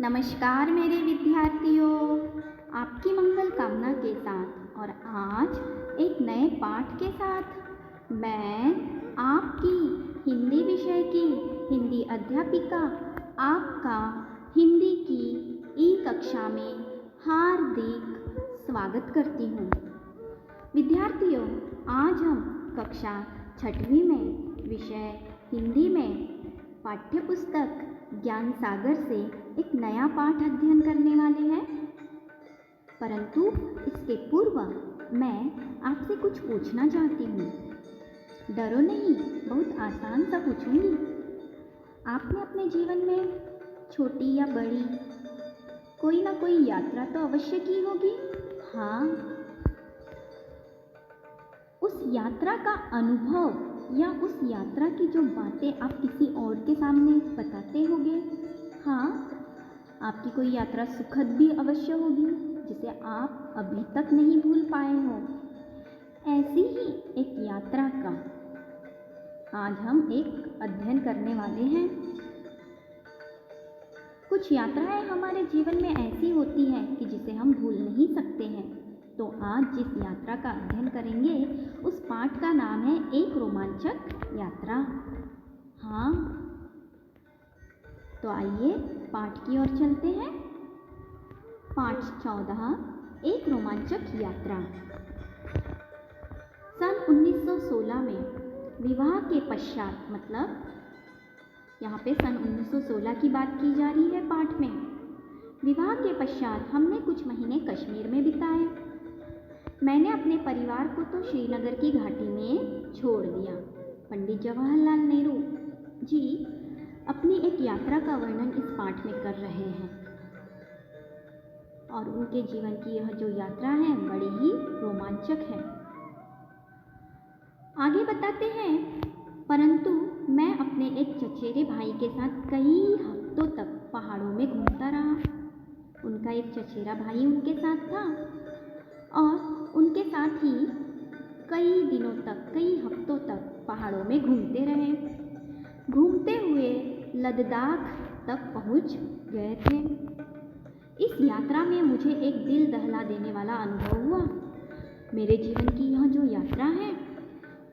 नमस्कार मेरे विद्यार्थियों, आपकी मंगल कामना के साथ और आज एक नए पाठ के साथ मैं आपकी हिंदी विषय की हिंदी अध्यापिका आपका हिंदी की ई कक्षा में हार्दिक स्वागत करती हूँ। विद्यार्थियों, आज हम कक्षा 6वीं में विषय हिंदी में पाठ्य पुस्तक ज्ञान सागर से एक नया पाठ अध्ययन करने वाले हैं। परंतु इसके पूर्व मैं आपसे कुछ पूछना चाहती हूँ। डरो नहीं, बहुत आसान सा पूछूंगी। आपने अपने जीवन में छोटी या बड़ी कोई ना कोई यात्रा तो अवश्य की होगी। हाँ, उस यात्रा का अनुभव या उस यात्रा की जो बातें आप किसी और के सामने बताते होंगे। हाँ, आपकी कोई यात्रा सुखद भी अवश्य होगी जिसे आप अभी तक नहीं भूल पाए हो। ऐसी ही एक यात्रा का आज हम एक अध्ययन करने वाले हैं। कुछ यात्राएं हमारे जीवन में ऐसी होती हैं कि जिसे हम भूल नहीं सकते हैं। तो आज जिस यात्रा का अध्ययन करेंगे उस पाठ का नाम है एक रोमांचक यात्रा। हाँ, तो आइए पाठ की ओर चलते हैं। पाठ 14, एक रोमांचक यात्रा। सन 1916 में विवाह के पश्चात, मतलब यहाँ पे सन 1916 की बात की जा रही है पाठ में। विवाह के पश्चात हमने कुछ महीने कश्मीर में बिताए। मैंने अपने परिवार को तो श्रीनगर की घाटी में छोड़ दिया। पंडित जवाहरलाल नेहरू जी अपनी एक यात्रा का वर्णन इस पाठ में कर रहे हैं और उनके जीवन की यह जो यात्रा है बड़ी ही रोमांचक है। आगे बताते हैं, परंतु मैं अपने एक चचेरे भाई के साथ कई हफ्तों तक पहाड़ों में घूमता रहा। उनका एक चचेरा भाई उनके साथ था और उनके साथ ही कई दिनों तक, कई हफ्तों तक पहाड़ों में घूमते रहे। घूमते हुए लद्दाख तक पहुंच गए थे। इस यात्रा में मुझे एक दिल दहला देने वाला अनुभव हुआ। मेरे जीवन की यह जो यात्रा है,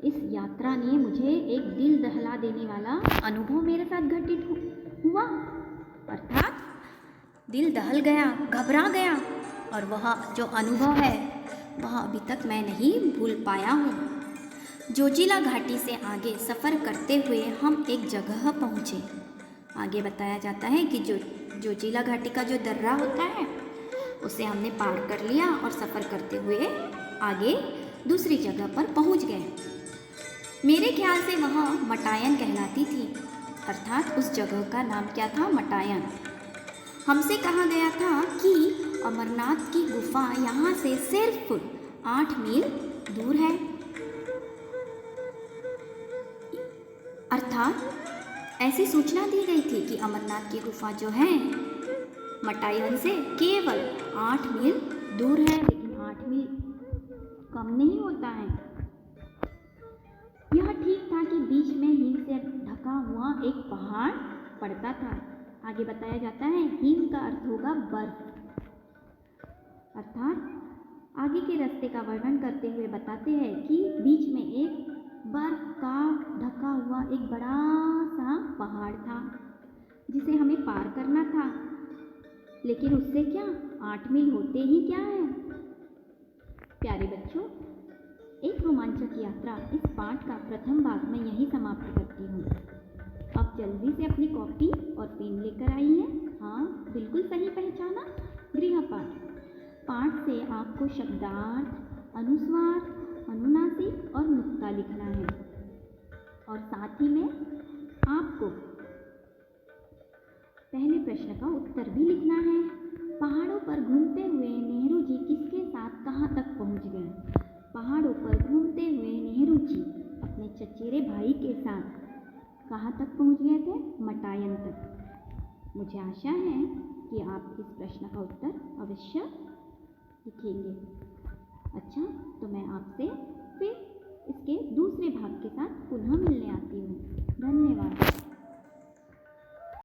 इस यात्रा ने मुझे एक दिल दहला देने वाला अनुभव मेरे साथ घटित हुआ। अर्थात दिल दहल गया, घबरा गया और वह जो अनुभव है वह अभी तक मैं नहीं भूल पाया हूँ। जोजिला घाटी से आगे सफ़र करते हुए हम एक जगह पहुँचे। आगे बताया जाता है कि जोजिला घाटी का जो दर्रा होता है उसे हमने पार कर लिया और सफ़र करते हुए आगे दूसरी जगह पर पहुँच गए। मेरे ख्याल से वह मटायन कहलाती थी, अर्थात उस जगह का नाम क्या था? मटायन। हमसे कहा गया था कि अमरनाथ की गुफा यहाँ से सिर्फ 8 मील दूर है। अर्थात ऐसी सूचना दी गई थी कि अमरनाथ की गुफा जो है मटायन से केवल 8 मील दूर है, लेकिन 8 मील कम नहीं होता है। यह ठीक था कि बीच में हिम से ढका हुआ एक पहाड़ पड़ता था। आगे बताया जाता है, हिम का अर्थ होगा बर्फ। अर्थात आगे के रास्ते का वर्णन करते हुए बताते हैं कि बीच में एक बर्फ का ढका हुआ एक बड़ा सा पहाड़ था जिसे हमें पार करना था। लेकिन उससे क्या, 8 मील होते ही क्या है। प्यारे बच्चों, एक रोमांचक यात्रा इस पाठ का प्रथम भाग में यही समाप्त करती हूँ। अब जल्दी से अपनी कॉपी और पेन लेकर आइए। हाँ, बिल्कुल सही पहचाना, गृहपाठ। पाठ से आपको शब्दार्थ, अनुस्वार, अनुनासिक और नुक्ता लिखना है और साथ ही में आपको पहले प्रश्न का उत्तर भी लिखना है। पहाड़ों पर घूमते हुए नेहरू जी किसके साथ कहाँ तक पहुँच गए? पहाड़ों पर घूमते हुए नेहरू जी अपने चचेरे भाई के साथ कहाँ तक पहुँच गए थे? मटायन तक। मुझे आशा है कि आप इस प्रश्न का उत्तर अवश्य लिखेंगे। अच्छा, तो मैं आपसे फिर इसके दूसरे भाग के साथ पुनः मिलने आती हूँ। धन्यवाद।